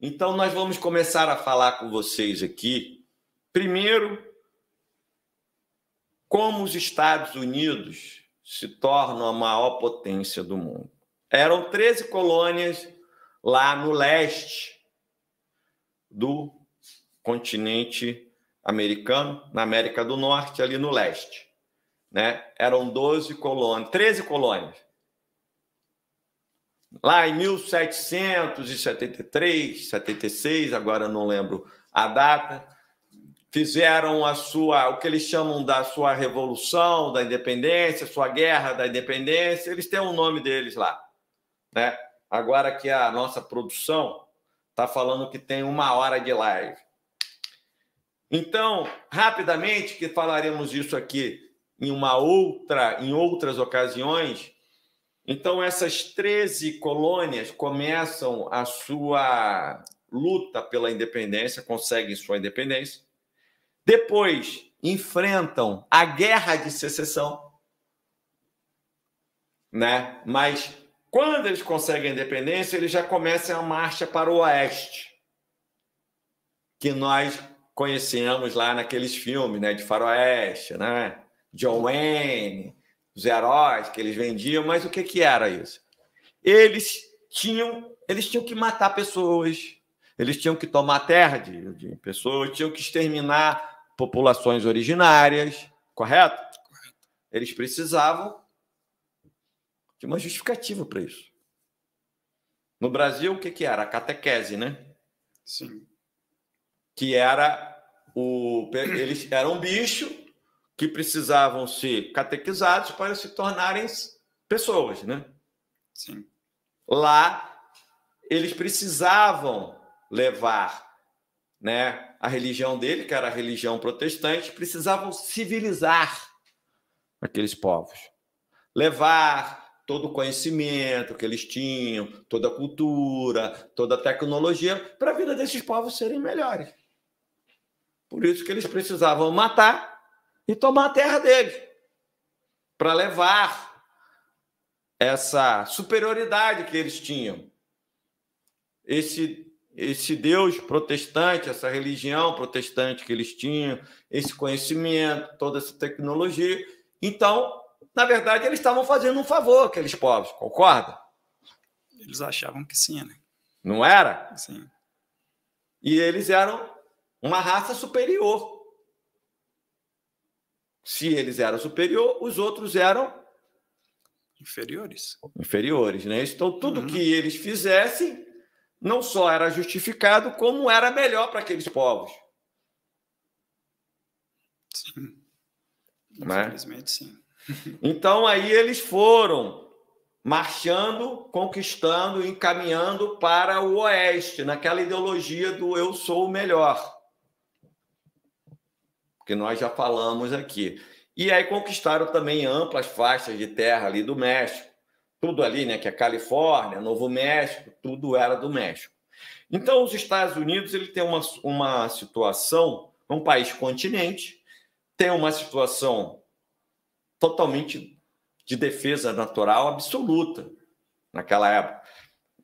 Então, nós vamos começar a falar com vocês aqui, primeiro, como os Estados Unidos se tornam a maior potência do mundo. Eram 13 colônias lá no leste do continente americano, na América do Norte, ali no leste, né? Eram 12 colônias, 13 colônias. Lá em 1773, 76, agora não lembro a data, fizeram o que eles chamam da sua revolução, da independência, sua guerra da independência, eles têm o nome deles lá, né? Agora que a nossa produção está falando que tem 1 hora de live. Então, rapidamente, que falaremos isso aqui em outras ocasiões. Então, essas 13 colônias começam a sua luta pela independência, conseguem sua independência. Depois, enfrentam a Guerra de Secessão, né? Mas, quando eles conseguem a independência, eles já começam a marcha para o oeste, que nós conhecemos lá naqueles filmes, né, de faroeste, né? John Wayne, os heróis que eles vendiam, mas o que era isso? Eles tinham que matar pessoas, eles tinham que tomar terra de pessoas, tinham que exterminar populações originárias, correto? Eles precisavam de uma justificativa para isso. No Brasil, o que era? A catequese, né? Sim. Que era eles eram bicho que precisavam ser catequizados para se tornarem pessoas, né? Sim. Lá, eles precisavam levar, né, a religião dele, que era a religião protestante, precisavam civilizar aqueles povos. Levar todo o conhecimento que eles tinham, toda a cultura, toda a tecnologia, para a vida desses povos serem melhores. Por isso que eles precisavam matar e tomar a terra deles, para levar essa superioridade que eles tinham. Esse Deus protestante, essa religião protestante que eles tinham, esse conhecimento, toda essa tecnologia. Então, na verdade, eles estavam fazendo um favor àqueles povos, concorda? Eles achavam que sim, né? Não era? Sim. E eles eram uma raça superior. Se eles eram superior, os outros eram inferiores, né? Então, tudo que eles fizessem não só era justificado, como era melhor para aqueles povos. Sim. Infelizmente, sim. Então, aí eles foram marchando, conquistando, encaminhando para o oeste, naquela ideologia do eu sou o melhor, que nós já falamos aqui. E aí conquistaram também amplas faixas de terra ali do México. Tudo ali, né, que é Califórnia, Novo México, tudo era do México. Então, os Estados Unidos ele tem uma situação, um país continente, tem uma situação totalmente de defesa natural absoluta naquela época.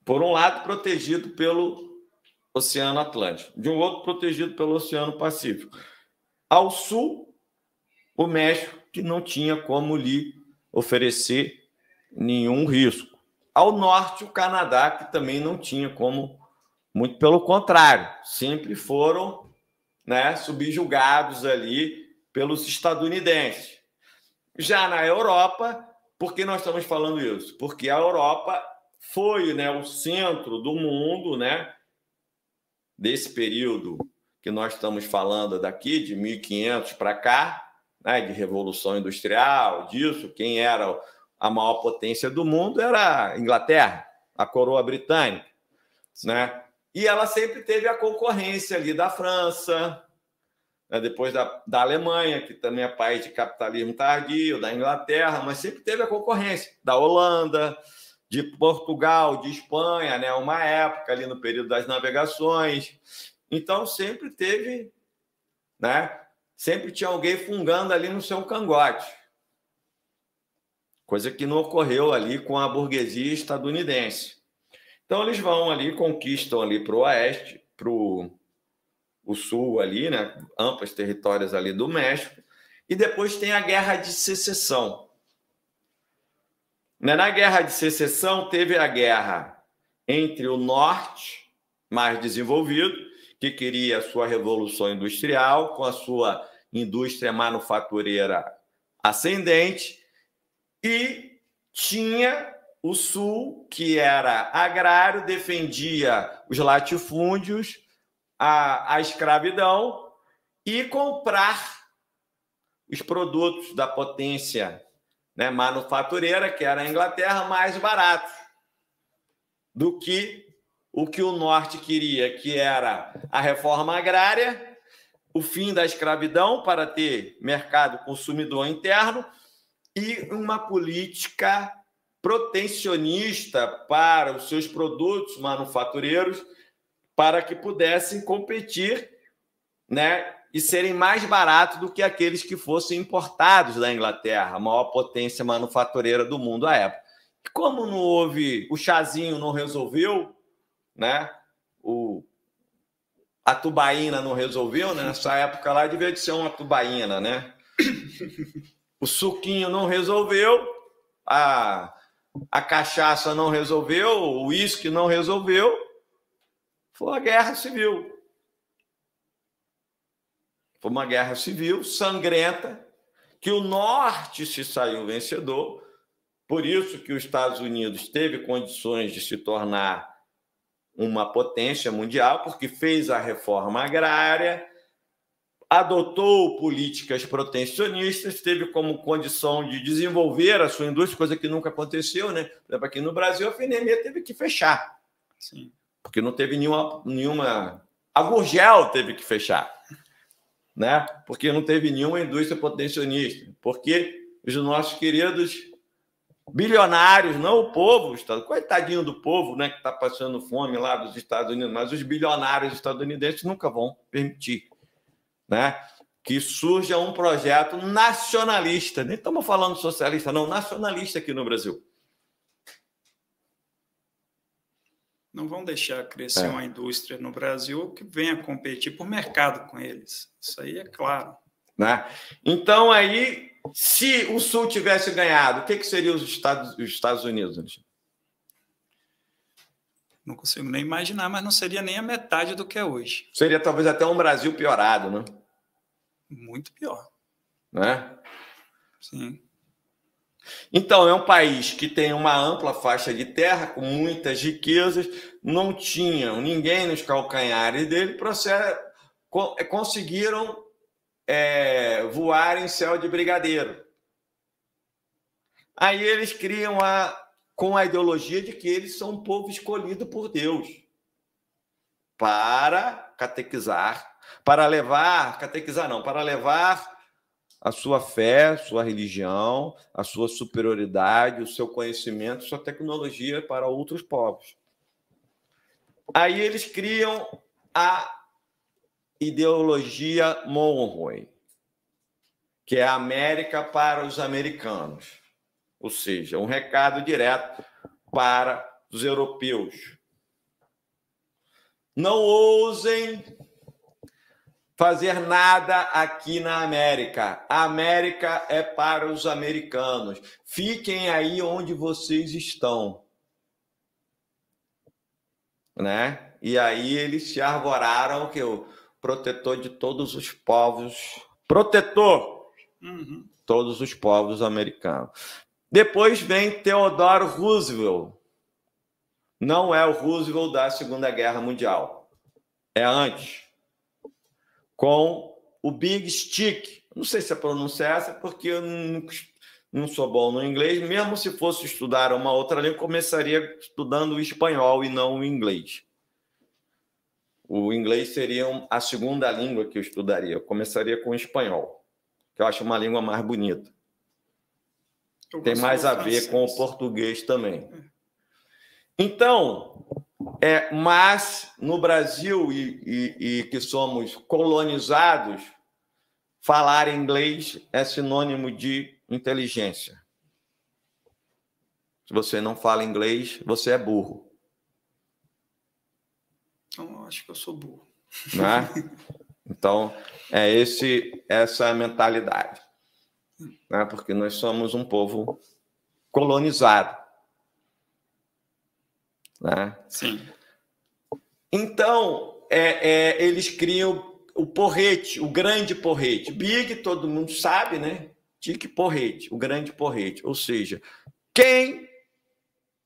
Por um lado, protegido pelo Oceano Atlântico, de um outro, protegido pelo Oceano Pacífico. Ao sul, o México, que não tinha como lhe oferecer nenhum risco. Ao norte, o Canadá, que também não tinha como, muito pelo contrário, sempre foram, né, subjugados ali pelos estadunidenses. Já na Europa, por que nós estamos falando isso? Porque a Europa foi, né, o centro do mundo, né, desse período que nós estamos falando daqui, de 1500 para cá, né, de Revolução Industrial, disso, quem era a maior potência do mundo era a Inglaterra, a coroa britânica, né? E ela sempre teve a concorrência ali da França, né, depois da Alemanha, que também é país de capitalismo tardio, da Inglaterra, mas sempre teve a concorrência da Holanda, de Portugal, de Espanha, né, uma época ali no período das navegações. Então, sempre teve, né, sempre tinha alguém fungando ali no seu cangote. Coisa que não ocorreu ali com a burguesia estadunidense. Então, eles vão ali, conquistam ali para o oeste, para o sul ali, né? Amplos territórios ali do México, e depois tem a Guerra de Secessão. Na Guerra de Secessão, teve a guerra entre o norte, mais desenvolvido, que queria a sua revolução industrial, com a sua indústria manufatureira ascendente, e tinha o sul, que era agrário, defendia os latifúndios, a escravidão e comprar os produtos da potência, né, manufatureira, que era a Inglaterra, mais baratos do que o norte queria, que era a reforma agrária, o fim da escravidão para ter mercado consumidor interno e uma política protecionista para os seus produtos manufatureiros para que pudessem competir, né, e serem mais baratos do que aqueles que fossem importados da Inglaterra, a maior potência manufatureira do mundo à época. E como não houve, o chazinho não resolveu, né? A tubaína não resolveu, né? Nessa época lá devia de ser uma tubaína, né? O suquinho não resolveu, a cachaça não resolveu, o uísque não resolveu, foi a guerra civil. Foi uma guerra civil sangrenta, que o norte se saiu vencedor, por isso que os Estados Unidos teve condições de se tornar uma potência mundial, porque fez a reforma agrária, adotou políticas protecionistas, teve como condição de desenvolver a sua indústria, coisa que nunca aconteceu, né? Por exemplo, aqui no Brasil, a FNM teve que fechar. Sim. Porque não teve nenhuma... A Gurgel teve que fechar, né? Porque não teve nenhuma indústria protecionista. Porque os nossos queridos bilionários, não o povo, coitadinho do povo, né, que está passando fome lá dos Estados Unidos, mas os bilionários estadunidenses nunca vão permitir, né, que surja um projeto nacionalista. Nem estamos falando socialista, não, nacionalista aqui no Brasil. Não vão deixar crescer uma indústria no Brasil que venha competir por mercado com eles. Isso aí é claro. Né? Então, aí, se o Sul tivesse ganhado, o que seria os Estados Unidos? Não consigo nem imaginar, mas não seria nem a metade do que é hoje. Seria talvez até um Brasil piorado, né? Muito pior. Né? Sim. Então, é um país que tem uma ampla faixa de terra, com muitas riquezas, não tinham ninguém nos calcanhares dele, conseguiram voar em céu de brigadeiro. Aí eles criam com a ideologia de que eles são um povo escolhido por Deus para catequizar, para levar a sua fé, sua religião, a sua superioridade, o seu conhecimento, sua tecnologia para outros povos. Aí eles criam a ideologia Monroe, que é a América para os americanos, ou seja, um recado direto para os europeus. Não ousem fazer nada aqui na América. A América é para os americanos. Fiquem aí onde vocês estão. Né? E aí eles se arvoraram que o protetor de todos os povos. Protetor! Todos os povos americanos. Depois vem Theodore Roosevelt. Não é o Roosevelt da Segunda Guerra Mundial. É antes. Com o Big Stick. Não sei se a pronúncia é essa, porque eu não sou bom no inglês. Mesmo se fosse estudar uma outra língua, eu começaria estudando o espanhol e não o inglês. O inglês seria a segunda língua que eu estudaria. Eu começaria com o espanhol, que eu acho uma língua mais bonita. Tem mais a ver com o português também. Então, mas no Brasil, e que somos colonizados, falar inglês é sinônimo de inteligência. Se você não fala inglês, você é burro. acho que eu sou burro. Né? Então, essa é a mentalidade. Né? Porque nós somos um povo colonizado. Né? Sim. Então, eles criam o porrete, o grande porrete. Big, todo mundo sabe, né? Tique porrete, o grande porrete. Ou seja, quem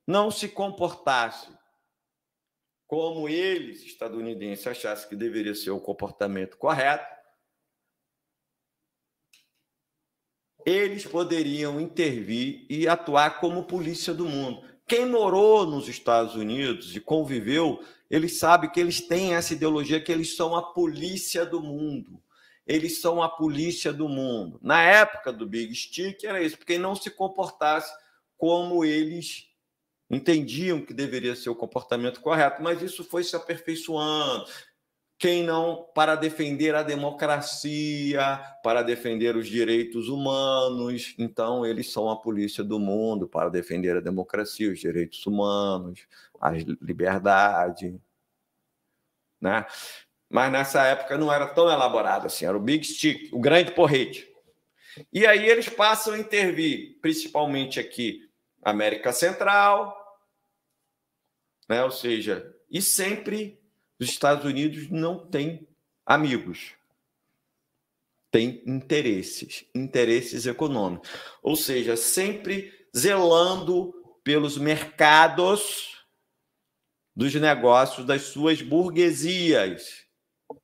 não se comportasse como eles, estadunidenses, achassem que deveria ser o comportamento correto, eles poderiam intervir e atuar como polícia do mundo. Quem morou nos Estados Unidos e conviveu, eles sabem que eles têm essa ideologia que eles são a polícia do mundo. Eles são a polícia do mundo. Na época do Big Stick era isso, porque não se comportasse como eles entendiam que deveria ser o comportamento correto, mas isso foi se aperfeiçoando. Quem não, para defender a democracia, para defender os direitos humanos, então eles são a polícia do mundo para defender a democracia, os direitos humanos, a liberdade, né? Mas nessa época não era tão elaborado assim, era o Big Stick, o grande porrete. E aí eles passam a intervir, principalmente aqui, América Central, né? Ou seja, e sempre os Estados Unidos não têm amigos, têm interesses econômicos. Ou seja, sempre zelando pelos mercados dos negócios das suas burguesias.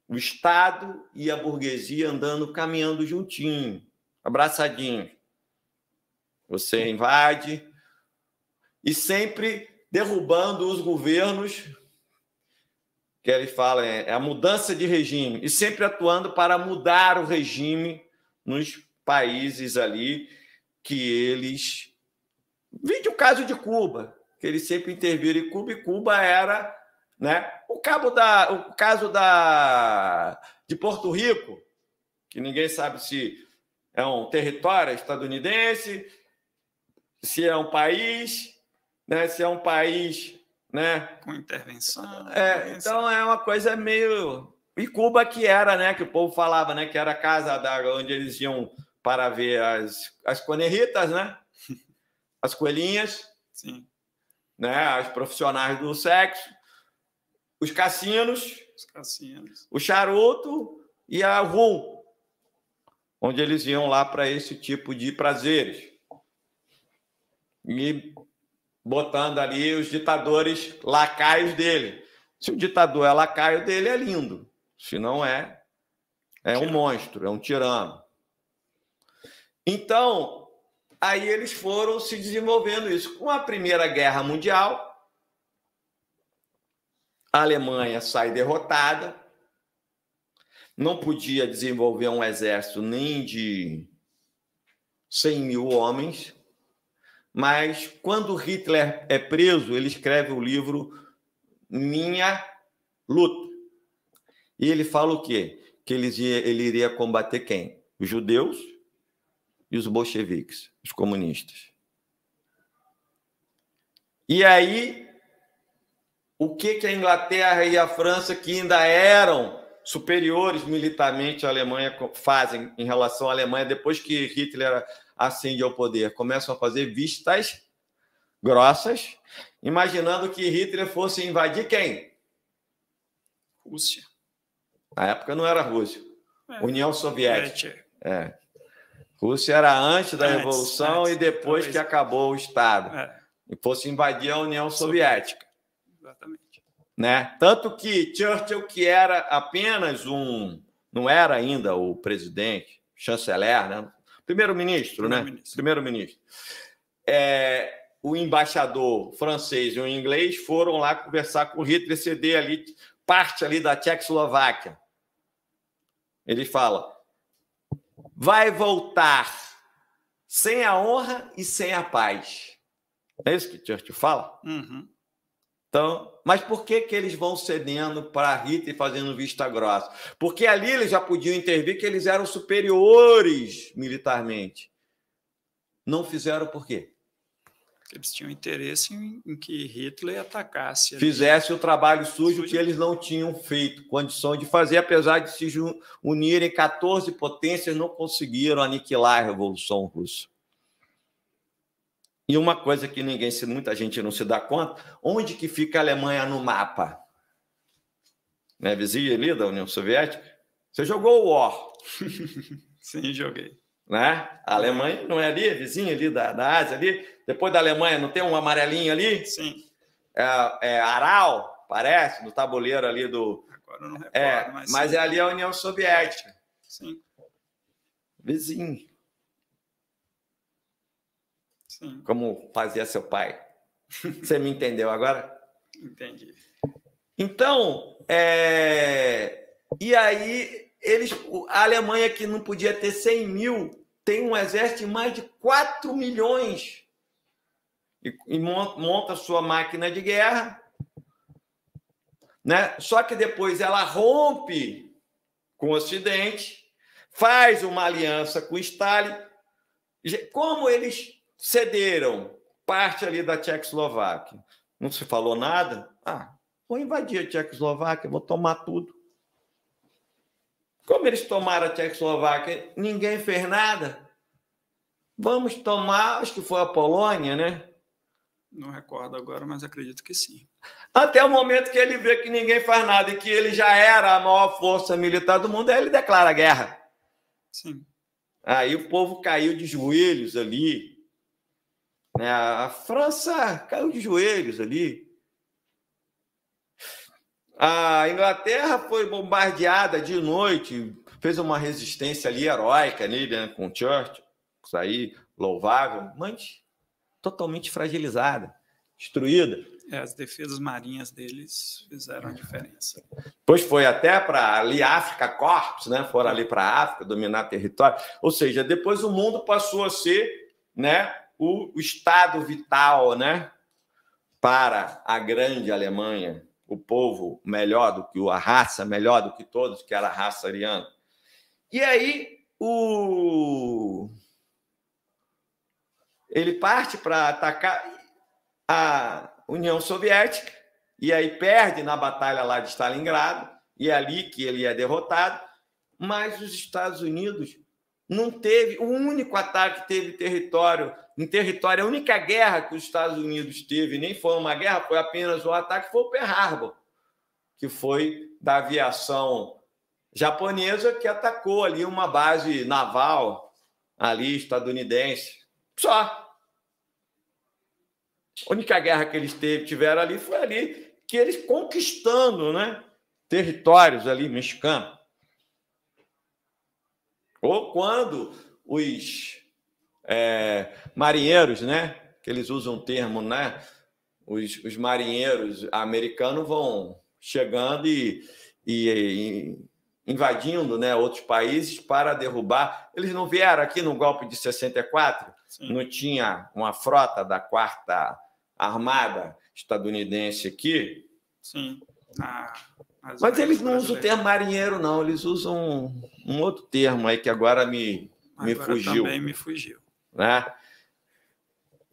O Estado e a burguesia andando, caminhando juntinho, abraçadinho. Você invade e sempre derrubando os governos, que ele fala, é a mudança de regime, e sempre atuando para mudar o regime nos países ali que eles... Vide o caso de Cuba, que eles sempre interviram em Cuba, e Cuba era, né, o caso de Porto Rico, que ninguém sabe se é um território estadunidense, se é um país, né, se é um país... né? Com intervenção. Então é uma coisa meio... E Cuba que era, né? Que o povo falava, né? Que era a casa onde eles iam para ver as conerritas, né? As coelhinhas. Sim. Né? As profissionais do sexo. Os cassinos. O charuto e a rum. Onde eles iam lá para esse tipo de prazeres. E... botando ali os ditadores lacaios dele. Se o ditador é lacaio dele, é lindo. Se não é um monstro, é um tirano. Então, aí eles foram se desenvolvendo isso. Com a Primeira Guerra Mundial, a Alemanha sai derrotada, não podia desenvolver um exército nem de 100 mil homens, mas quando Hitler é preso, ele escreve o livro Minha Luta. E ele fala o quê? Que ele iria combater quem? Os judeus e os bolcheviques, os comunistas. E aí, o que a Inglaterra e a França, que ainda eram superiores militarmente à Alemanha, fazem em relação à Alemanha depois que Hitler ascende ao poder? Começam a fazer vistas grossas, imaginando que Hitler fosse invadir quem? Rússia. Na época não era Rússia. União Soviética. Rússia era antes da Revolução e depois que acabou o Estado. E fosse invadir a União Soviética. Exatamente. Né? Tanto que Churchill, que era apenas não era ainda o presidente, chanceler, né? Primeiro-ministro, né? Primeiro-ministro. O embaixador francês e o inglês foram lá conversar com Hitler, ceder ali parte ali da Tchecoslováquia. Ele fala: vai voltar sem a honra e sem a paz. É isso que Churchill fala? Uhum. Então, mas por que eles vão cedendo para Hitler e fazendo vista grossa? Porque ali eles já podiam intervir, que eles eram superiores militarmente. Não fizeram por quê? Eles tinham interesse em que Hitler atacasse. Fizesse o trabalho sujo que eles não tinham feito, condição de fazer, apesar de se unirem 14 potências, não conseguiram aniquilar a Revolução Russa. E uma coisa que muita gente não se dá conta, onde que fica a Alemanha no mapa? Não é vizinha ali da União Soviética? Você jogou o War. Sim, joguei. Né? A Alemanha não é ali, vizinha ali da Ásia, ali. Depois da Alemanha, não tem um amarelinho ali? Sim. É Aral, parece, no tabuleiro ali do... Agora eu não recordo, mas é ali a União Soviética. Sim. Vizinho. Sim. Como fazia seu pai. Você me entendeu agora? Entendi. Então, e aí, a Alemanha, que não podia ter 100 mil, tem um exército de mais de 4 milhões e monta sua máquina de guerra, né? Só que depois ela rompe com o Ocidente, faz uma aliança com Stalin. Como eles cederam parte ali da Tchecoslováquia, não se falou nada? Vou invadir a Tchecoslováquia, vou tomar tudo. Como eles tomaram a Tchecoslováquia, ninguém fez nada. Vamos tomar, acho que foi a Polônia, né? Não recordo agora, mas acredito que sim. Até o momento que ele vê que ninguém faz nada e que ele já era a maior força militar do mundo, aí ele declara guerra. Sim. Aí o povo caiu de joelhos ali. Né? A França caiu de joelhos ali. A Inglaterra foi bombardeada de noite, fez uma resistência ali heróica ali, né, com Churchill, isso aí, louvável, mas totalmente fragilizada, destruída. As defesas marinhas deles fizeram a diferença. Depois foi até para ali África Corps, né? Foram ali para a África dominar território. Ou seja, depois o mundo passou a ser, né, o estado vital, né, para a grande Alemanha, o povo melhor do que a raça melhor do que todos, que era a raça ariana. E aí ele parte para atacar a União Soviética e aí perde na batalha lá de Stalingrado, e é ali que ele é derrotado, mas os Estados Unidos não teve, o único ataque que teve em território, a única guerra que os Estados Unidos teve, nem foi uma guerra, foi apenas um ataque, foi o Pearl Harbor, que foi da aviação japonesa que atacou ali uma base naval ali estadunidense. Só. A única guerra que eles tiveram ali foi ali, que eles conquistando, né, territórios ali mexicanos. Ou quando os marinheiros, né, que eles usam um termo, né, os marinheiros americanos vão chegando e invadindo, né, outros países para derrubar. Eles não vieram aqui no golpe de 64? Sim. Não tinha uma frota da 4ª Armada estadunidense aqui? Sim. Mas eles não usam o termo marinheiro, não. Eles usam um outro termo aí que agora me fugiu. Também me fugiu. Né?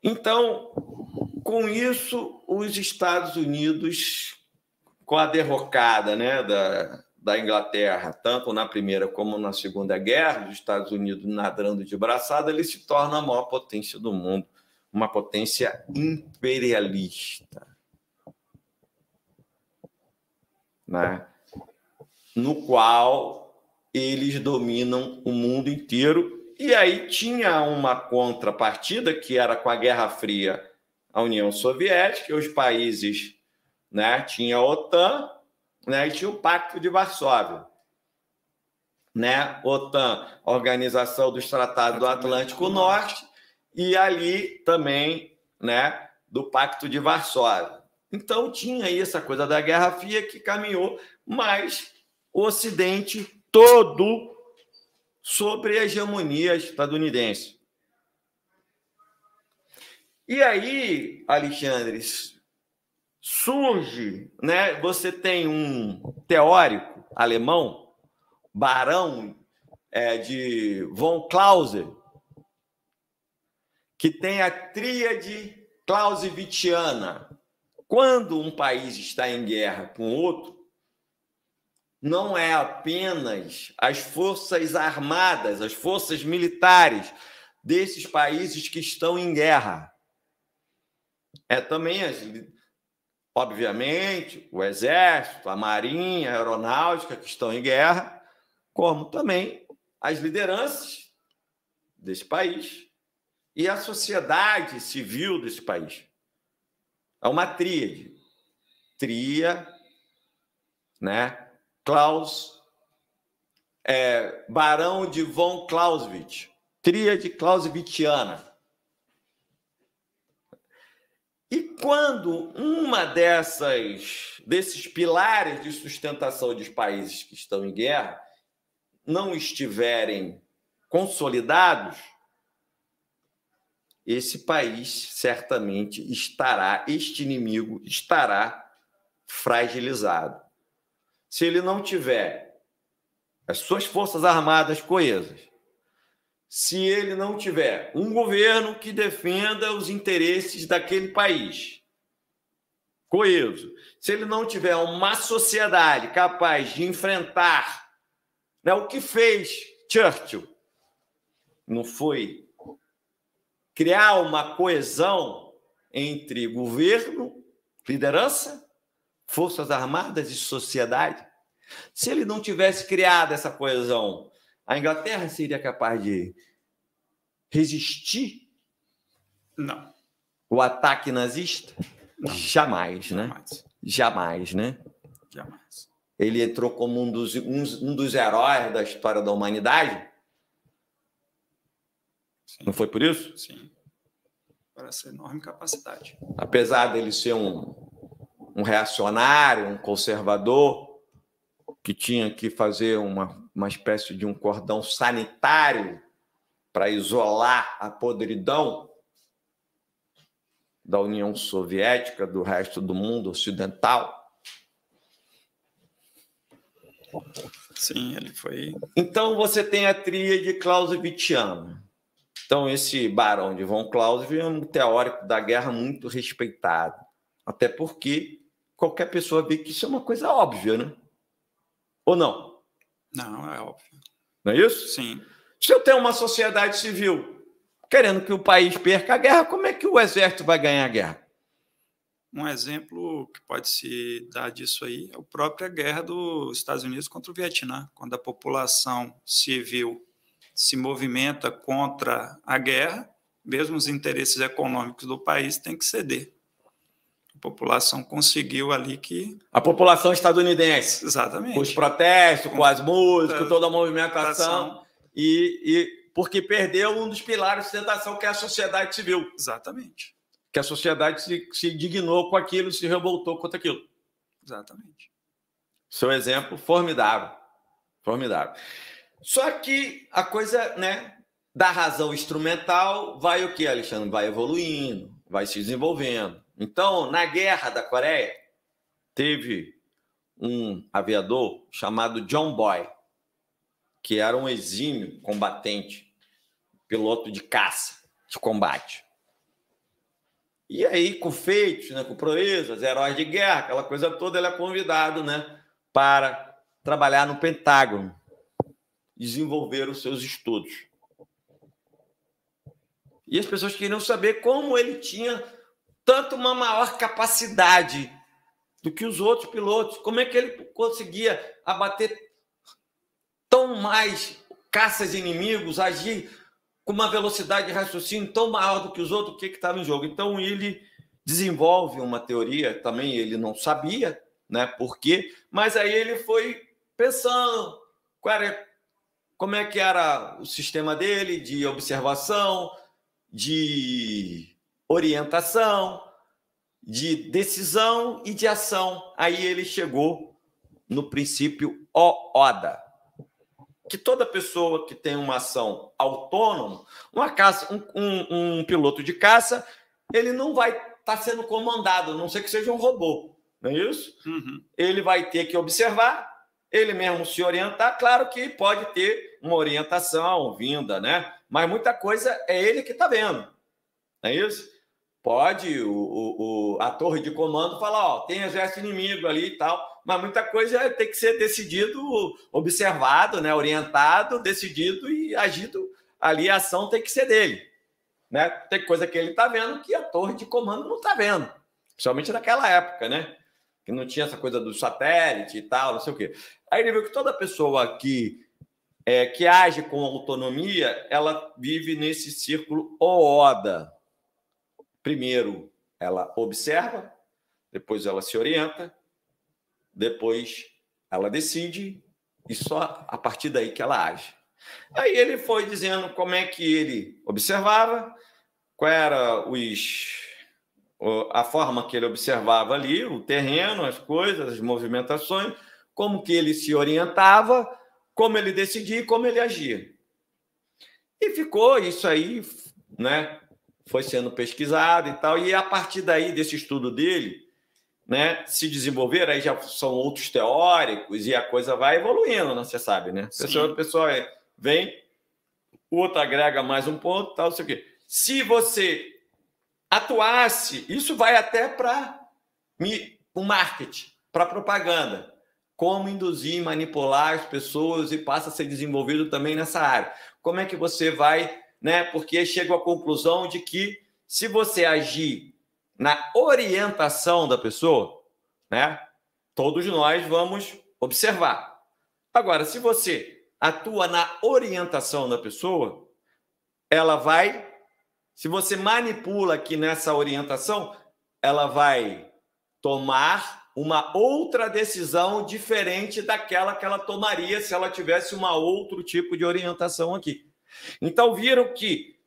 Então, com isso, os Estados Unidos, com a derrocada, né, da Inglaterra, tanto na Primeira como na Segunda Guerra, os Estados Unidos nadando de braçada, ele se torna a maior potência do mundo, uma potência imperialista, né? No qual eles dominam o mundo inteiro. E aí tinha uma contrapartida, que era com a Guerra Fria, a União Soviética, e os países, né, tinha a OTAN, né, e tinha o Pacto de Varsóvia. Né? OTAN, Organização dos Tratados do Atlântico Norte, e ali também, né, do Pacto de Varsóvia. Então tinha aí essa coisa da Guerra Fria que caminhou, mas o Ocidente todo sobre a hegemonia estadunidense. E aí, Alexandre, surge, né? Você tem um teórico alemão, Barão de von Clausewitz, que tem a tríade clausewittiana. Quando um país está em guerra com outro, não é apenas as forças armadas, as forças militares desses países que estão em guerra. É também, obviamente, o Exército, a Marinha, a Aeronáutica que estão em guerra, como também as lideranças desse país e a sociedade civil desse país. É uma tríade. Né? Barão de von Clausewitz, tríade clausewittiana. E quando uma desses pilares de sustentação dos países que estão em guerra não estiverem consolidados, esse país certamente este inimigo estará fragilizado. Se ele não tiver as suas forças armadas coesas, se ele não tiver um governo que defenda os interesses daquele país coeso, se ele não tiver uma sociedade capaz de enfrentar, né, o que fez Churchill, não foi criar uma coesão entre governo, liderança, forças armadas e sociedade? Se ele não tivesse criado essa coesão, a Inglaterra seria capaz de resistir? Não. O ataque nazista? Não. Jamais, né? Jamais, né? Jamais. Ele entrou como um dos heróis da história da humanidade? Sim. Não foi por isso? Sim. Para essa enorme capacidade. Apesar dele ser um reacionário, um conservador, que tinha que fazer uma espécie de um cordão sanitário para isolar a podridão da União Soviética, do resto do mundo ocidental. Sim, ele foi... Então, você tem a tríade clausewittiana. Então, esse barão de von Clausewitz é um teórico da guerra muito respeitado. Até porque qualquer pessoa vê que isso é uma coisa óbvia, né? Ou não? Não, é óbvio. Não é isso? Sim. Se eu tenho uma sociedade civil querendo que o país perca a guerra, como é que o exército vai ganhar a guerra? Um exemplo que pode se dar disso aí é a própria guerra dos Estados Unidos contra o Vietnã, quando a população civil se movimenta contra a guerra, mesmo os interesses econômicos do país têm que ceder. A população conseguiu ali que... A população estadunidense. Exatamente. Com os protestos, com as músicas, com toda a movimentação, e porque perdeu um dos pilares de sustentação, que é a sociedade civil. Exatamente. Que a sociedade se indignou com aquilo, se revoltou contra aquilo. Exatamente. Seu exemplo formidável. Formidável. Só que a coisa, né, da razão instrumental vai o quê, Alexandre? Vai evoluindo, vai se desenvolvendo. Então, na Guerra da Coreia, teve um aviador chamado John Boy, que era um exímio combatente, piloto de caça, de combate. E aí, com feitos, né, com proezas, heróis de guerra, aquela coisa toda, ele é convidado, né, para trabalhar no Pentágono, desenvolver os seus estudos. E as pessoas queriam saber como ele tinha tanto uma maior capacidade do que os outros pilotos, como é que ele conseguia abater tão mais caças inimigos, agir com uma velocidade de raciocínio tão maior do que os outros, o que estava em jogo. Então, ele desenvolve uma teoria, também ele não sabia, né, por quê, mas aí ele foi pensando como é que era o sistema dele de observação, de orientação, de decisão e de ação. Aí ele chegou no princípio OODA, que toda pessoa que tem uma ação autônoma, um piloto de caça, ele não vai estar sendo comandado, a não ser que seja um robô, não é isso? Uhum. Ele vai ter que observar, ele mesmo se orientar. Claro que pode ter uma orientação vinda, né? Mas muita coisa é ele que está vendo, não é isso? Pode a torre de comando falar, ó, tem exército inimigo ali e tal, mas muita coisa tem que ser decidido, observado, né, orientado, decidido e agido. Ali a ação tem que ser dele. Né? Tem coisa que ele está vendo que a torre de comando não está vendo. Principalmente naquela época, né? Que não tinha essa coisa do satélite e tal, não sei o quê. Aí ele viu que toda pessoa que age com autonomia, ela vive nesse círculo OODA. Primeiro, ela observa, depois ela se orienta, depois ela decide e só a partir daí que ela age. Aí ele foi dizendo como é que ele observava, qual era a forma que ele observava ali, o terreno, as coisas, as movimentações, como que ele se orientava, como ele decidia e como ele agia. E ficou isso aí, né? Foi sendo pesquisado e tal, e a partir daí, desse estudo dele, né, se desenvolver, aí já são outros teóricos e a coisa vai evoluindo, né, você sabe, né? A pessoa vem, o outro agrega mais um ponto, tal, não sei o quê. Se você atuasse, isso vai até para o marketing, para propaganda, como induzir e manipular as pessoas e passa a ser desenvolvido também nessa área. Como é que você vai, né? Porque chega à conclusão de que se você agir na orientação da pessoa, né? Todos nós vamos observar. Agora, se você atua na orientação da pessoa, ela vai, se você manipula aqui nessa orientação, ela vai tomar uma outra decisão diferente daquela que ela tomaria se ela tivesse um outro tipo de orientação aqui. Então, viram que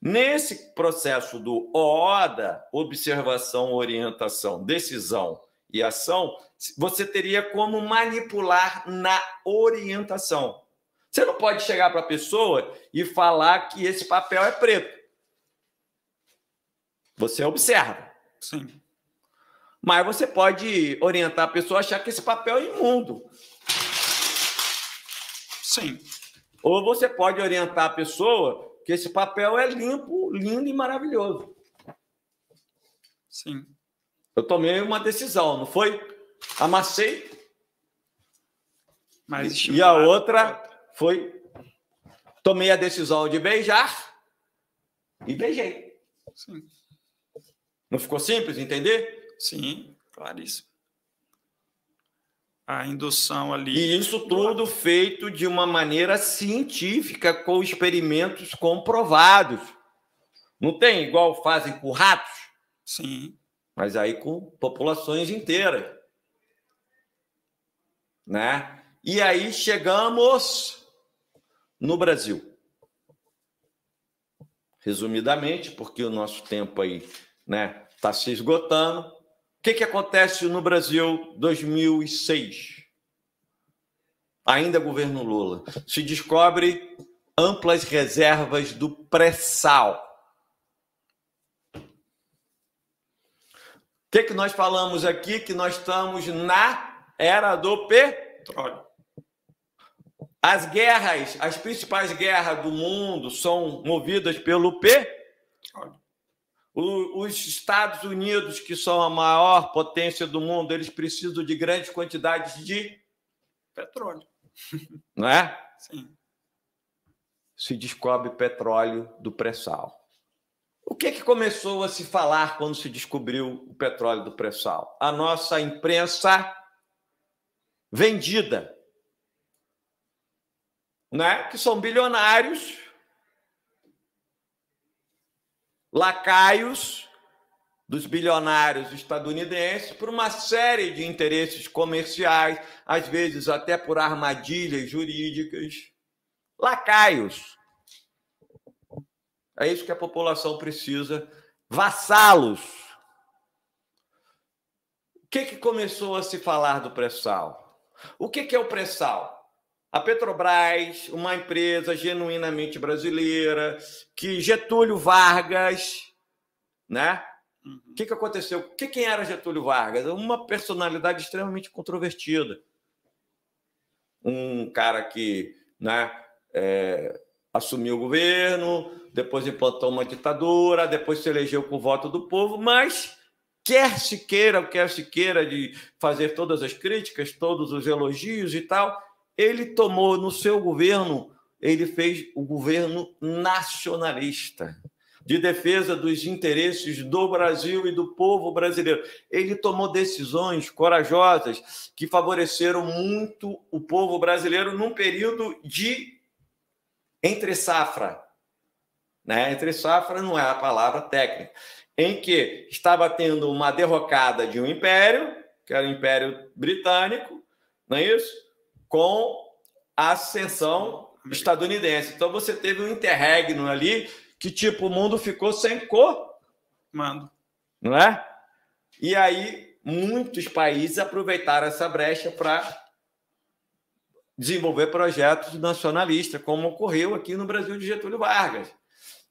nesse processo do OODA, observação, orientação, decisão e ação, você teria como manipular na orientação. Você não pode chegar para a pessoa e falar que esse papel é preto. Você observa. Sim. Mas você pode orientar a pessoa a achar que esse papel é imundo. Sim. Ou você pode orientar a pessoa que esse papel é limpo, lindo e maravilhoso. Sim. Eu tomei uma decisão, não foi? Amassei. E a outra foi... Tomei a decisão de beijar e beijei. Sim. Não ficou simples entender? Sim, claríssimo. A indução ali... E isso tudo feito de uma maneira científica, com experimentos comprovados. Não tem igual fazem com ratos? Sim. Mas aí com populações inteiras. Né? E aí chegamos no Brasil. Resumidamente, porque o nosso tempo aí, né, está se esgotando. O que acontece no Brasil 2006? Ainda governo Lula. Se descobre amplas reservas do pré-sal. O que nós falamos aqui? Que nós estamos na era do petróleo. As guerras, as principais guerras do mundo são movidas pelo petróleo. Os Estados Unidos, que são a maior potência do mundo, eles precisam de grandes quantidades de petróleo. Não é? Sim. Se descobre petróleo do pré-sal. O que começou a se falar quando se descobriu o petróleo do pré-sal? A nossa imprensa vendida, né? Que são bilionários, lacaios dos bilionários estadunidenses por uma série de interesses comerciais, às vezes até por armadilhas jurídicas. Lacaios. É isso que a população precisa. Vassalos. O que começou a se falar do pré-sal? O que é o pré-sal? A Petrobras, uma empresa genuinamente brasileira, que Getúlio Vargas, né? O que aconteceu? Quem era Getúlio Vargas? Uma personalidade extremamente controvertida. Um cara que, né, assumiu o governo, depois implantou uma ditadura, depois se elegeu com o voto do povo, mas quer se queira de fazer todas as críticas, todos os elogios e tal, ele tomou no seu governo, ele fez o governo nacionalista, de defesa dos interesses do Brasil e do povo brasileiro. Ele tomou decisões corajosas que favoreceram muito o povo brasileiro num período de entre-safra. Né? Entre-safra não é a palavra técnica, em que estava tendo uma derrocada de um império, que era o Império Britânico, não é isso? Com a ascensão estadunidense. Então, você teve um interregno ali que, tipo, o mundo ficou sem comando, não é? E aí, muitos países aproveitaram essa brecha para desenvolver projetos nacionalistas, como ocorreu aqui no Brasil de Getúlio Vargas.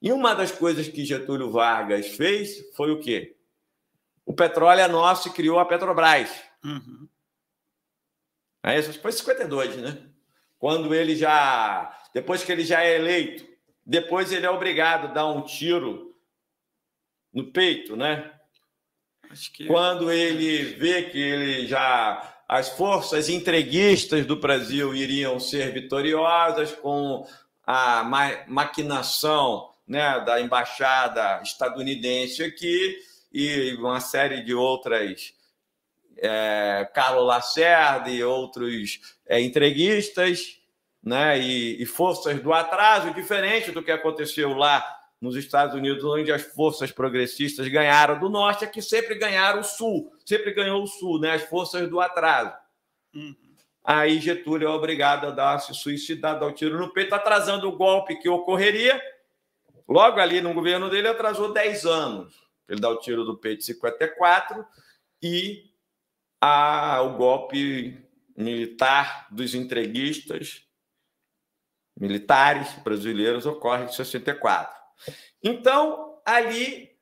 E uma das coisas que Getúlio Vargas fez foi o quê? O petróleo é nosso e criou a Petrobras. Uhum. Isso foi em 52, né? Quando ele já... Depois que ele já é eleito, depois ele é obrigado a dar um tiro no peito, né? Acho que... Quando ele vê que ele já... As forças entreguistas do Brasil iriam ser vitoriosas com a maquinação, né, da embaixada estadunidense aqui e uma série de outras, Carlos Lacerda e outros entreguistas, né, e forças do atraso, diferente do que aconteceu lá nos Estados Unidos, onde as forças progressistas ganharam do norte, é que sempre ganharam o sul, sempre ganhou o sul, né, as forças do atraso. Uhum. Aí Getúlio é obrigado a se suicidar, dar o tiro no peito, atrasando o golpe que ocorreria. Logo ali no governo dele, atrasou 10 anos. Ele dá o tiro do peito em 54 e o golpe militar dos entreguistas militares brasileiros ocorre em 64. Então, ali,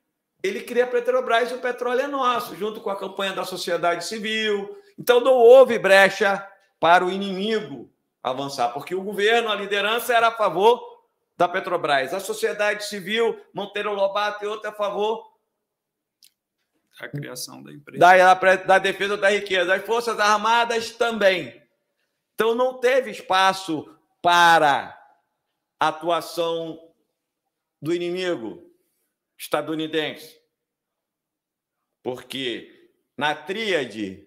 ele cria a Petrobras e o petróleo é nosso, junto com a campanha da sociedade civil. Então, não houve brecha para o inimigo avançar, porque o governo, a liderança era a favor da Petrobras. A sociedade civil, Monteiro Lobato e outro, a favor da criação da empresa. Da defesa da riqueza. As Forças Armadas também. Então, não teve espaço para a atuação do inimigo estadunidense. Porque na tríade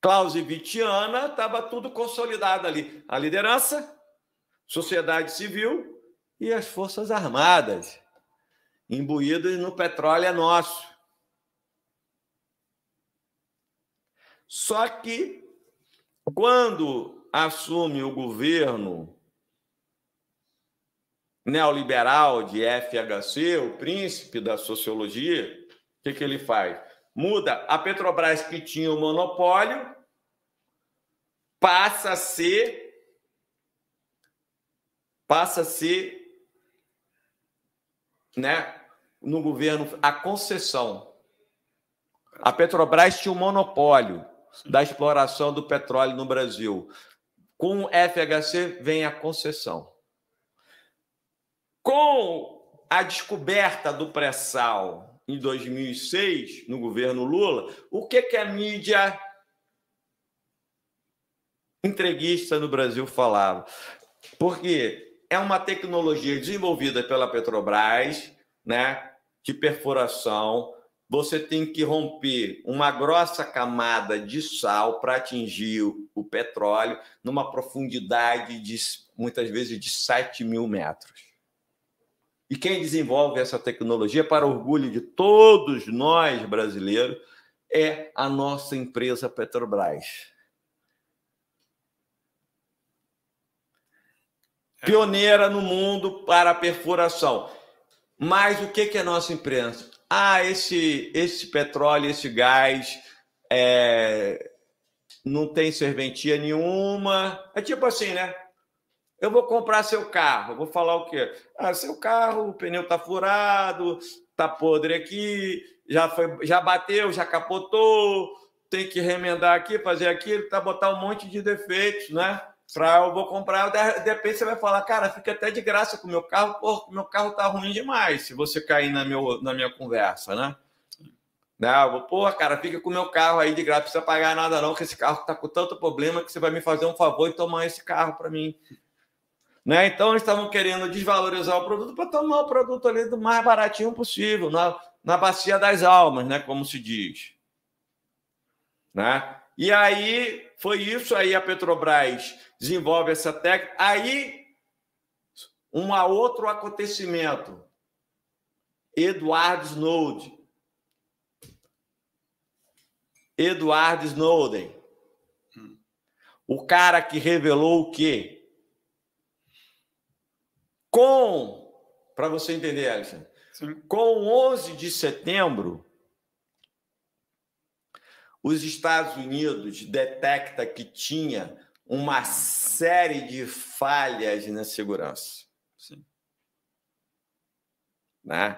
clausewittiana estava tudo consolidado ali. A liderança, sociedade civil e as Forças Armadas, imbuídas no petróleo é nosso. Só que, quando assume o governo neoliberal de FHC, o príncipe da sociologia, o que ele faz? Muda a Petrobras, que tinha o monopólio, passa a ser, né, no governo, a concessão. A Petrobras tinha o monopólio da exploração do petróleo no Brasil. Com o FHC vem a concessão. Com a descoberta do pré-sal em 2006, no governo Lula, o que a mídia entreguista no Brasil falava? Porque é uma tecnologia desenvolvida pela Petrobras, né, de perfuração. Você tem que romper uma grossa camada de sal para atingir o petróleo numa profundidade de, muitas vezes, de 7.000 metros. E quem desenvolve essa tecnologia, para orgulho de todos nós brasileiros, é a nossa empresa Petrobras. Pioneira no mundo para a perfuração. Mas o que é a nossa empresa? Esse petróleo, esse gás não tem serventia nenhuma. É tipo assim, né? Eu vou comprar seu carro, eu vou falar o quê? Seu carro, o pneu está furado, está podre aqui, já bateu, já capotou, tem que remendar aqui, fazer aquilo, botar um monte de defeitos, né? eu vou comprar, de repente você vai falar, cara, fica até de graça com o meu carro, pô, meu carro tá ruim demais, se você cair na minha conversa, né? Não, pô, cara, fica com o meu carro aí de graça, não precisa pagar nada não, que esse carro tá com tanto problema que você vai me fazer um favor e tomar esse carro para mim. Né? Então, eles estavam querendo desvalorizar o produto para tomar o produto ali do mais baratinho possível, na bacia das almas, né? Como se diz. Né? E aí, foi isso, aí a Petrobras desenvolve essa técnica. Aí, um outro acontecimento. Edward Snowden. O cara que revelou o quê? Para você entender, Alexandre, com 11 de setembro, os Estados Unidos detecta que tinha uma série de falhas na segurança. Sim. Né?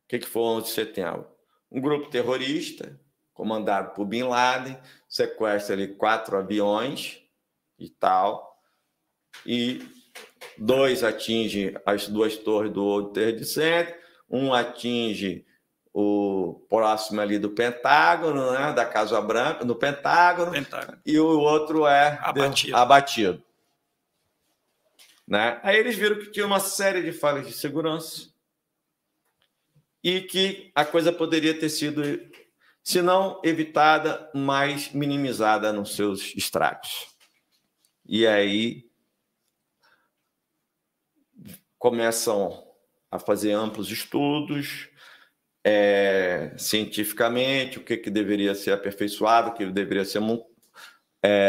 O que foi 11 de setembro? Um grupo terrorista, comandado por Bin Laden, sequestra ali 4 aviões e tal, e 2 atinge as 2 torres do World Trade Center, um atinge o próximo ali do Pentágono, né, da Casa Branca, do Pentágono. E o outro é abatido. Né? Aí eles viram que tinha uma série de falhas de segurança e que a coisa poderia ter sido, se não evitada, mais minimizada nos seus estragos. E aí começam a fazer amplos estudos cientificamente, o que deveria ser aperfeiçoado, o que deveria ser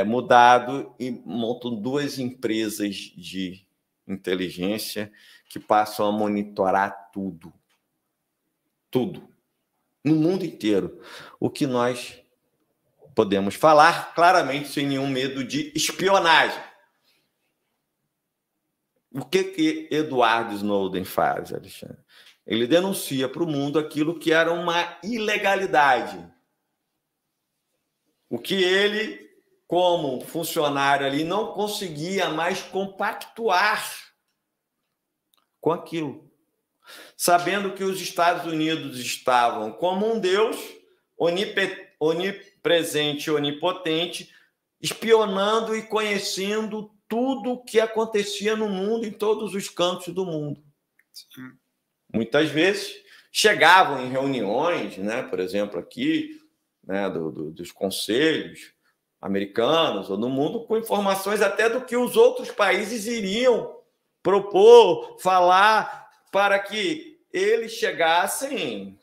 mudado, e montam 2 empresas de inteligência que passam a monitorar tudo, no mundo inteiro. O que nós podemos falar claramente, sem nenhum medo de espionagem. O que Edward Snowden faz, Alexandre? Ele denuncia para o mundo aquilo que era uma ilegalidade. O que ele, como funcionário ali, não conseguia mais compactuar com aquilo. Sabendo que os Estados Unidos estavam como um Deus onipresente, onipotente, espionando e conhecendo tudo o que acontecia no mundo, em todos os cantos do mundo. Sim. Muitas vezes chegavam em reuniões, né, por exemplo, aqui, né, dos conselhos americanos ou no mundo, com informações até do que os outros países iriam propor, falar, para que eles chegassem.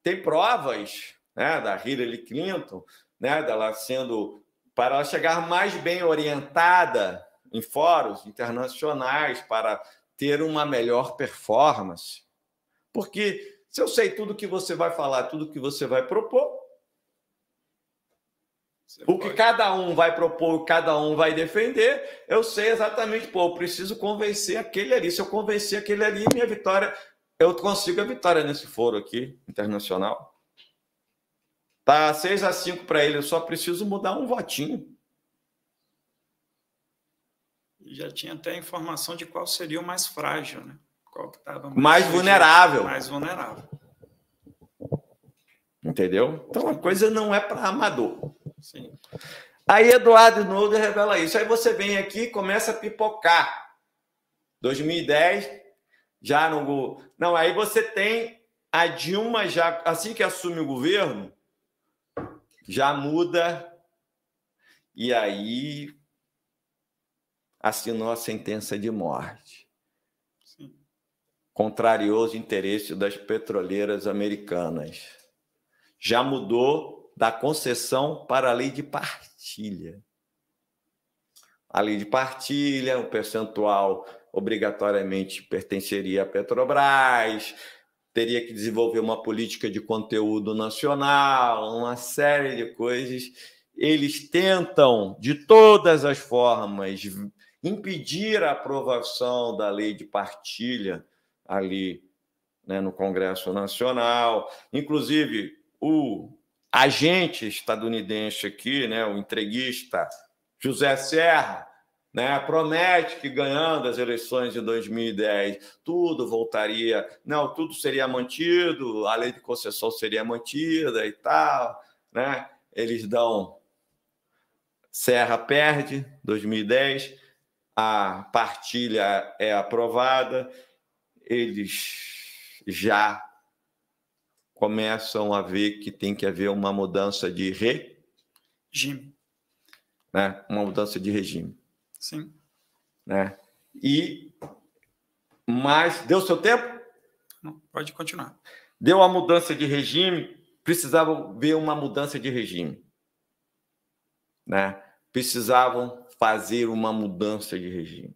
Tem provas, né, da Hillary Clinton, né, dela sendo, para ela chegar mais bem orientada em fóruns internacionais, para ter uma melhor performance. Porque se eu sei tudo que você vai falar, tudo que você vai propor, que cada um vai propor, cada um vai defender, eu sei exatamente, eu preciso convencer aquele ali. Se eu convencer aquele ali, minha vitória, eu consigo a vitória nesse foro aqui, internacional. Tá 6-5 para ele, eu só preciso mudar um votinho. Já tinha até a informação de qual seria o mais frágil, né? Qual que estava mais vulnerável. Mais vulnerável. Entendeu? Então a coisa não é para amador. Sim. Aí Edward Snowden revela isso. Aí você vem aqui e começa a pipocar. 2010, já no... Não, aí você tem a Dilma, já assim que assume o governo, já muda, e aí assinou a sentença de morte. Sim. Contrariou os interesses das petroleiras americanas. Já mudou da concessão para a lei de partilha. A lei de partilha, o percentual obrigatoriamente pertenceria à Petrobras, teria que desenvolver uma política de conteúdo nacional, uma série de coisas. Eles tentam, de todas as formas, impedir a aprovação da lei de partilha ali, né, no Congresso Nacional. Inclusive, o agente estadunidense aqui, né, o entreguista José Serra, né? Promete que ganhando as eleições de 2010, tudo voltaria, não, tudo seria mantido, a lei de concessão seria mantida e tal, né? Eles dão Serra perde 2010, a partilha é aprovada, eles já começam a ver que tem que haver uma mudança de regime, né? Uma mudança de regime. Sim. Né? Mas deu seu tempo? Não, pode continuar. Deu a mudança de regime, precisava ver uma mudança de regime. Né? Precisavam fazer uma mudança de regime.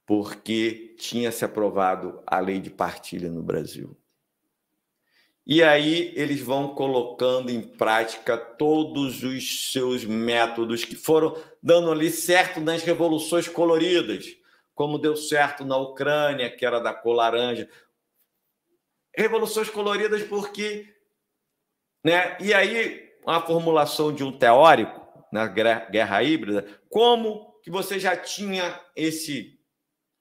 Porque tinha se aprovado a lei de partilha no Brasil. E aí eles vão colocando em prática todos os seus métodos que foram dando ali certo nas revoluções coloridas, como deu certo na Ucrânia, que era da cor laranja. Revoluções coloridas porque... Né? E aí, a formulação de um teórico na guerra híbrida, como que você já tinha esse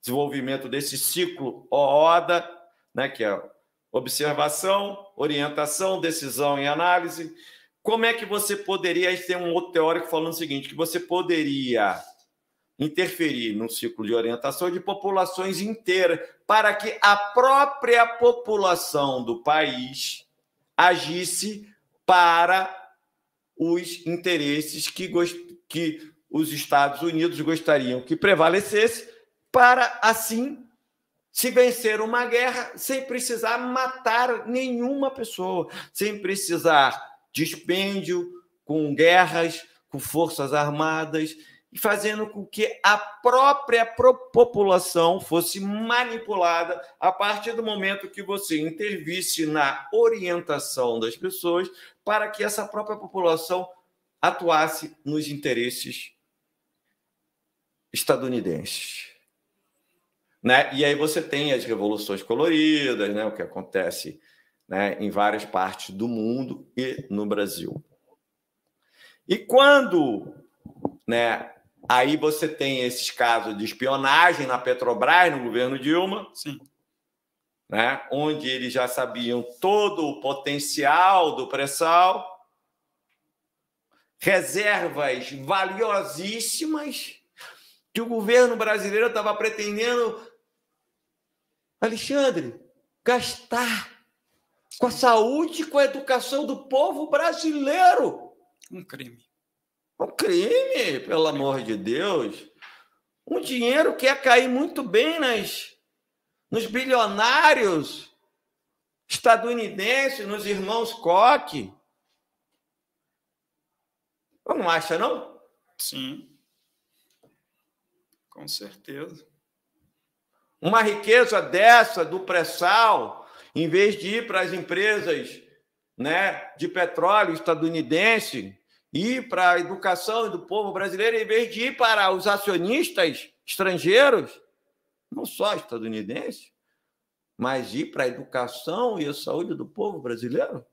desenvolvimento desse ciclo OODA, né? Que é observação, orientação, decisão e análise. Como é que você poderia... Aí tem um outro teórico falando o seguinte, que você poderia interferir no ciclo de orientação de populações inteiras para que a própria população do país agisse para os interesses que os Estados Unidos gostariam que prevalecesse, para, assim, se vencer uma guerra sem precisar matar nenhuma pessoa, sem precisar dispêndio com guerras, com forças armadas, e fazendo com que a própria população fosse manipulada a partir do momento que você intervisse na orientação das pessoas para que essa própria população atuasse nos interesses estadunidenses. Né? E aí você tem as revoluções coloridas, né? O que acontece, né, em várias partes do mundo e no Brasil. E quando, né, aí você tem esses casos de espionagem na Petrobras, no governo Dilma, sim, né, onde eles já sabiam todo o potencial do pré-sal, reservas valiosíssimas que o governo brasileiro estava pretendendo, Alexandre, gastar com a saúde e com a educação do povo brasileiro. Um crime. Um crime, pelo amor de Deus. Um dinheiro que ia cair muito bem nos bilionários estadunidenses, nos irmãos Koch. Não acha, não? Sim, com certeza. Uma riqueza dessa do pré-sal, em vez de ir para as empresas, né, de petróleo estadunidense, ir para a educação do povo brasileiro, em vez de ir para os acionistas estrangeiros, não só estadunidenses, mas ir para a educação e a saúde do povo brasileiro.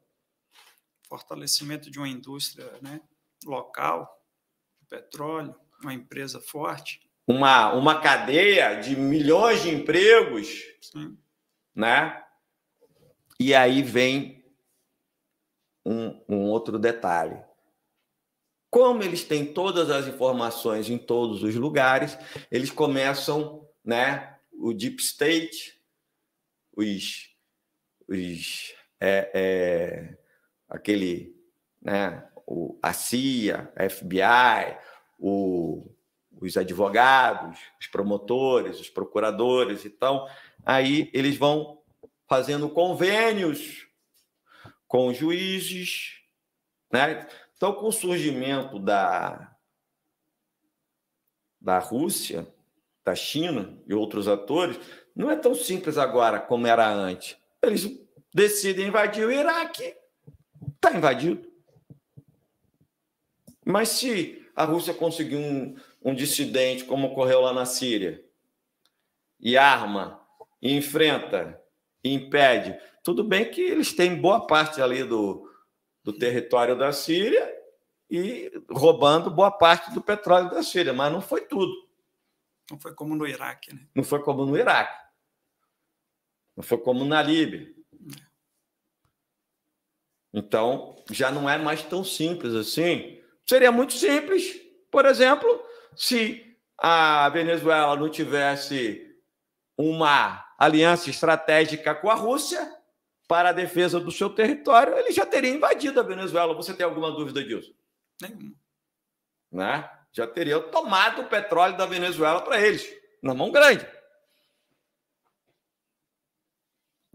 Fortalecimento de uma indústria, né, local, petróleo, uma empresa forte. Uma cadeia de milhões de empregos. Sim. Né? E aí vem um outro detalhe. Como eles têm todas as informações em todos os lugares, eles começam, né, o Deep State, aquele, né, a CIA, a FBI, os advogados, os promotores, os procuradores. Então, aí eles vão fazendo convênios com os juízes, né? Então, com o surgimento da Rússia, da China e outros atores, não é tão simples agora como era antes. Eles decidem invadir o Iraque, está invadido. Mas se a Rússia conseguir um dissidente, como ocorreu lá na Síria, e arma, e enfrenta, e impede, tudo bem que eles têm boa parte ali do território da Síria e roubando boa parte do petróleo da Síria, mas não foi tudo. Não foi como no Iraque, né? Não foi como no Iraque. Não foi como na Líbia. Então, já não é mais tão simples assim. Seria muito simples, por exemplo, se a Venezuela não tivesse uma aliança estratégica com a Rússia para a defesa do seu território, ele já teria invadido a Venezuela. Você tem alguma dúvida disso? Nenhuma. Né? Já teria tomado o petróleo da Venezuela para eles, na mão grande.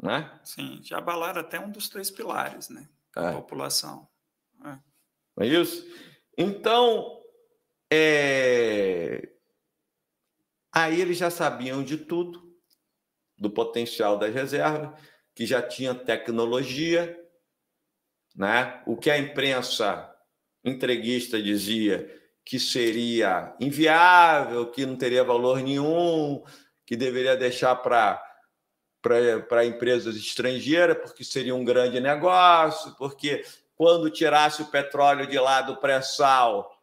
Né? Sim, já abalaram até um dos 3 pilares, né? A população. É isso? Então, aí eles já sabiam de tudo, do potencial das reservas, que já tinha tecnologia, né? O que a imprensa entreguista dizia que seria inviável, que não teria valor nenhum, que deveria deixar para empresas estrangeiras, porque seria um grande negócio, porque quando tirasse o petróleo de lá do pré-sal,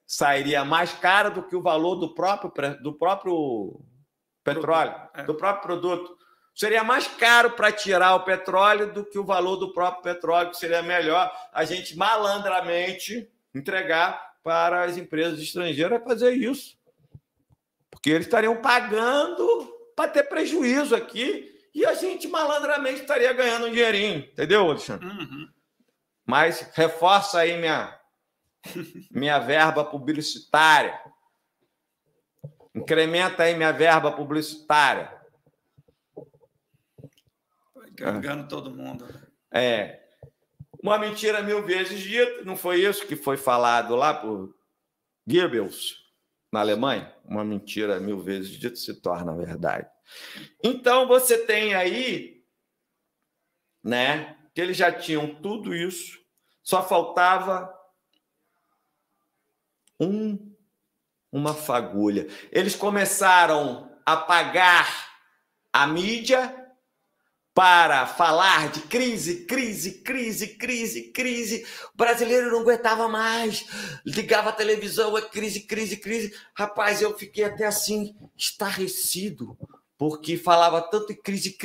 sairia mais caro do que o valor do próprio petróleo, do próprio produto. Seria mais caro para tirar o petróleo do que o valor do próprio petróleo, que seria melhor a gente malandramente entregar para as empresas estrangeiras fazer isso. Porque eles estariam pagando para ter prejuízo aqui e a gente malandramente estaria ganhando um dinheirinho. Entendeu, Alexandre? Uhum. Mas reforça aí minha verba publicitária. Incrementa aí minha verba publicitária. Engano todo mundo. Uma mentira 1000 vezes dita, não foi isso que foi falado lá por Goebbels, na Alemanha? Uma mentira 1000 vezes dita se torna verdade. Então, você tem aí, né, que eles já tinham tudo isso, só faltava uma fagulha. Eles começaram a pagar a mídia para falar de crise. O brasileiro não aguentava mais. Ligava a televisão, crise. Rapaz, eu fiquei até assim, estarrecido, porque falava tanto em crise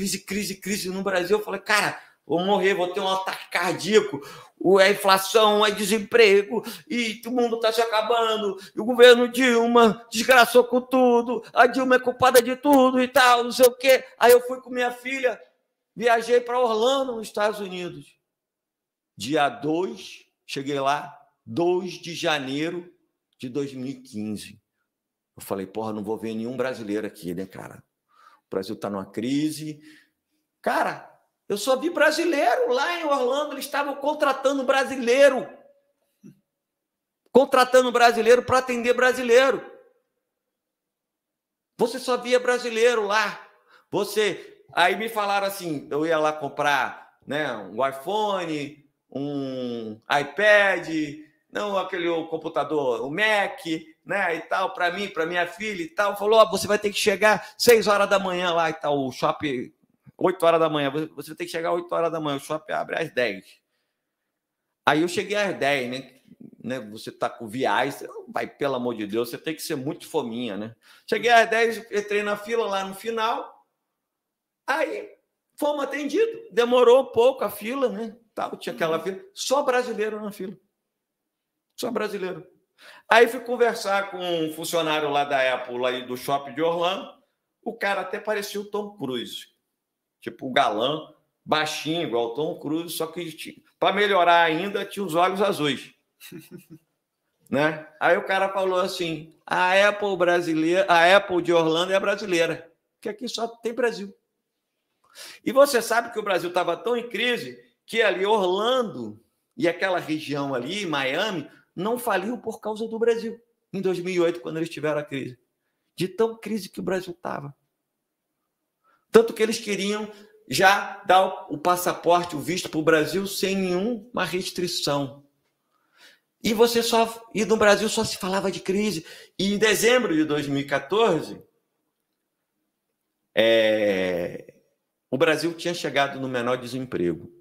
no Brasil. Eu falei, cara, vou morrer, vou ter um ataque cardíaco. A inflação, desemprego, e o mundo está se acabando. E o governo Dilma desgraçou com tudo. A Dilma é culpada de tudo e tal, não sei o quê. Aí eu fui com minha filha, viajei para Orlando, nos Estados Unidos. Dia 2, cheguei lá, 2 de janeiro de 2015. Eu falei, porra, não vou ver nenhum brasileiro aqui, né, cara? O Brasil está numa crise. Cara, eu só vi brasileiro lá em Orlando, eles estavam contratando brasileiro para atender brasileiro. Você só via brasileiro lá. Aí me falaram assim, eu ia lá comprar, né, um iPhone, um iPad, não aquele computador, o Mac, né, e tal, para mim, para minha filha e tal. Falou, você vai ter que chegar 6 horas da manhã lá e tal, o shopping 8 horas da manhã, você vai ter que chegar 8 horas da manhã, o shopping abre às 10. Aí eu cheguei às 10, né? Você tá com viagem, você não vai, pelo amor de Deus, você tem que ser muito fominha, né? Cheguei às 10, entrei na fila lá no final, aí fomos atendidos, demorou um pouco a fila, né? Tinha aquela fila, só brasileiro na fila. Só brasileiro. Aí fui conversar com um funcionário lá da Apple, lá do shopping de Orlando, o cara até parecia o Tom Cruise. Tipo o galã, baixinho, igual o Tom Cruise, só que para melhorar ainda tinha os olhos azuis. Né? Aí o cara falou assim, a Apple de Orlando é brasileira, porque aqui só tem Brasil. E você sabe que o Brasil estava tão em crise que ali Orlando e aquela região ali, Miami, não faliu por causa do Brasil, em 2008, quando eles tiveram a crise. De tão crise que o Brasil estava. Tanto que eles queriam já dar o passaporte, o visto para o Brasil sem nenhuma restrição. E no Brasil só se falava de crise. E em dezembro de 2014, o Brasil tinha chegado no menor desemprego.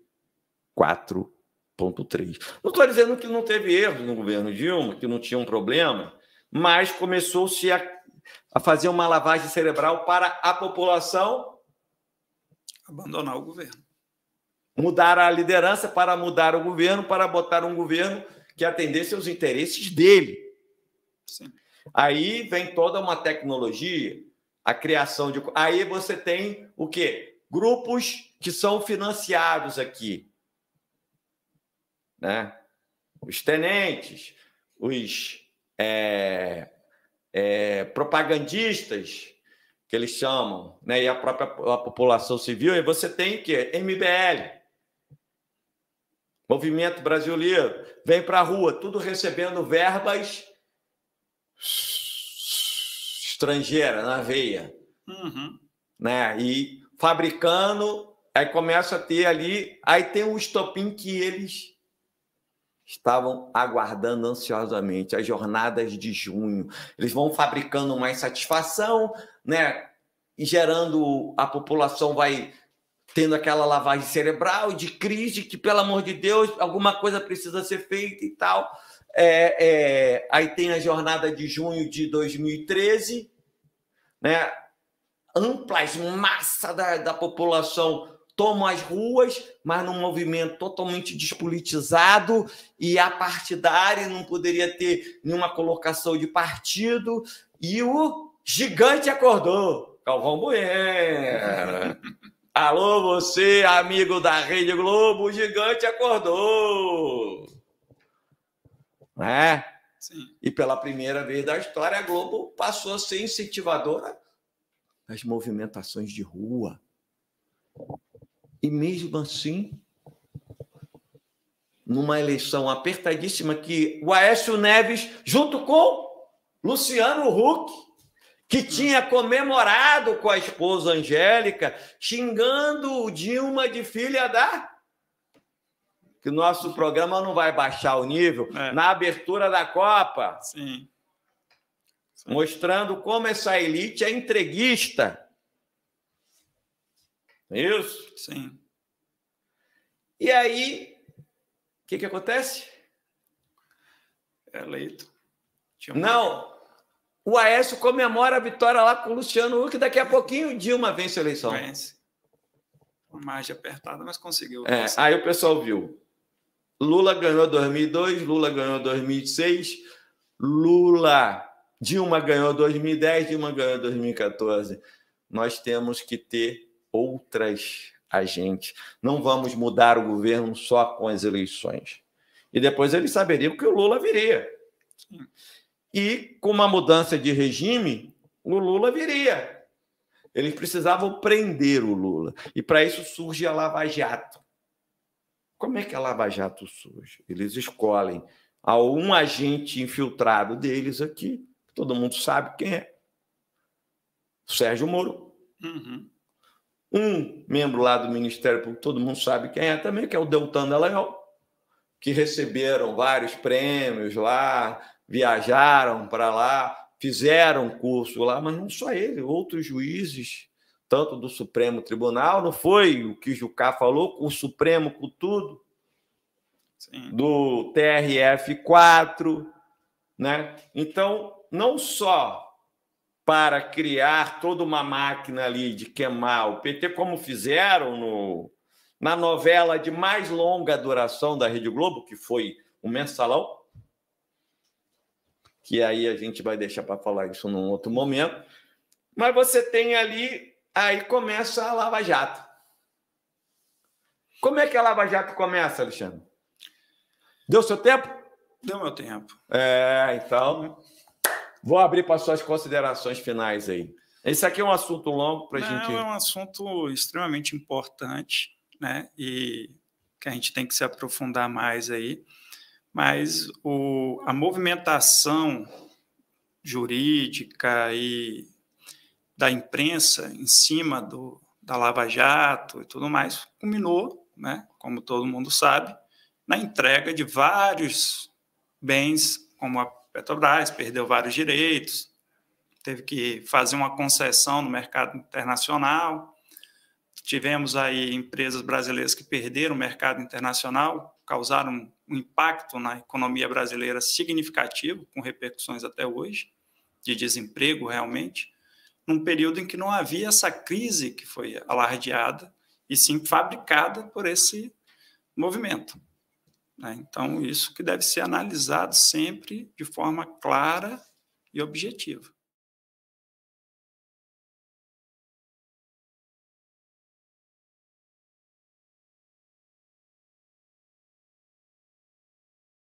Ponto 3. Não estou dizendo que não teve erros no governo Dilma, que não tinha um problema, mas começou-se a fazer uma lavagem cerebral para a população abandonar o governo. Mudar a liderança para mudar o governo, para botar um governo que atendesse aos interesses dele. Sim. Aí vem toda uma tecnologia, a criação de... Aí você tem o quê? Grupos que são financiados aqui, né? Os tenentes, os propagandistas, que eles chamam, né? E a própria população civil. E você tem o quê? MBL, Movimento Brasil Livre, vem para a rua, tudo recebendo verbas estrangeiras na veia, né? E fabricando, aí começa a ter ali, aí tem um estopim que eles estavam aguardando ansiosamente, as jornadas de junho. Eles vão fabricando mais satisfação, né? E gerando, a população vai tendo aquela lavagem cerebral de crise, que, pelo amor de Deus, alguma coisa precisa ser feita e tal. Aí tem a jornada de junho de 2013, né? Amplas massa da população tomam as ruas, mas num movimento totalmente despolitizado e apartidário, não poderia ter nenhuma colocação de partido, e o gigante acordou, Galvão Bueno. Alô, você, amigo da Rede Globo, o gigante acordou. Né? Sim. E pela primeira vez da história, a Globo passou a ser incentivadora das movimentações de rua. E mesmo assim, numa eleição apertadíssima, que o Aécio Neves, junto com Luciano Huck, que tinha comemorado com a esposa Angélica, xingando o Dilma de filha da... Que o nosso programa não vai baixar o nível, na abertura da Copa. Sim. Mostrando como essa elite é entreguista. Isso? Sim. E aí, o que acontece? Eleito. Não, o Aécio comemora a vitória lá com o Luciano Huck, daqui a pouquinho o Dilma vence a eleição. Vence. Uma margem apertada, mas conseguiu. Aí o pessoal viu. Lula ganhou 2002, Lula ganhou 2006, Dilma ganhou 2010, Dilma ganhou 2014. Nós temos que ter outras agentes. Não vamos mudar o governo só com as eleições. E depois eles saberiam que o Lula viria. Sim. E com uma mudança de regime, o Lula viria. Eles precisavam prender o Lula. E para isso surge a Lava Jato. Como é que a Lava Jato surge? Eles escolhem um agente infiltrado deles aqui, todo mundo sabe quem é. Sérgio Moro. Um membro lá do Ministério Público, todo mundo sabe quem é também, que é o Deltan Dallagnol, que receberam vários prêmios lá, viajaram para lá, fizeram curso lá, mas não só ele, outros juízes, tanto do Supremo Tribunal, não foi o que o Jucá falou, com o Supremo, com tudo, Sim. Do TRF4, né? Então, não só para criar toda uma máquina ali de queimar o PT, como fizeram na novela de mais longa duração da Rede Globo, que foi o Mensalão, que aí a gente vai deixar para falar isso num outro momento. Mas você tem ali, aí começa a Lava Jato. Como é que a Lava Jato começa, Alexandre? Deu seu tempo? Deu meu tempo. Então, vou abrir para suas considerações finais aí. Esse aqui é um assunto longo para a gente... É um assunto extremamente importante, né? E que a gente tem que se aprofundar mais aí. Mas a movimentação jurídica e da imprensa em cima da Lava Jato e tudo mais culminou, né, como todo mundo sabe, na entrega de vários bens, como a Petrobras perdeu vários direitos, teve que fazer uma concessão no mercado internacional, tivemos aí empresas brasileiras que perderam o mercado internacional, causaram um impacto na economia brasileira significativo, com repercussões até hoje, de desemprego realmente, num período em que não havia essa crise que foi alardeada, e sim fabricada por esse movimento. Então, isso que deve ser analisado sempre de forma clara e objetiva.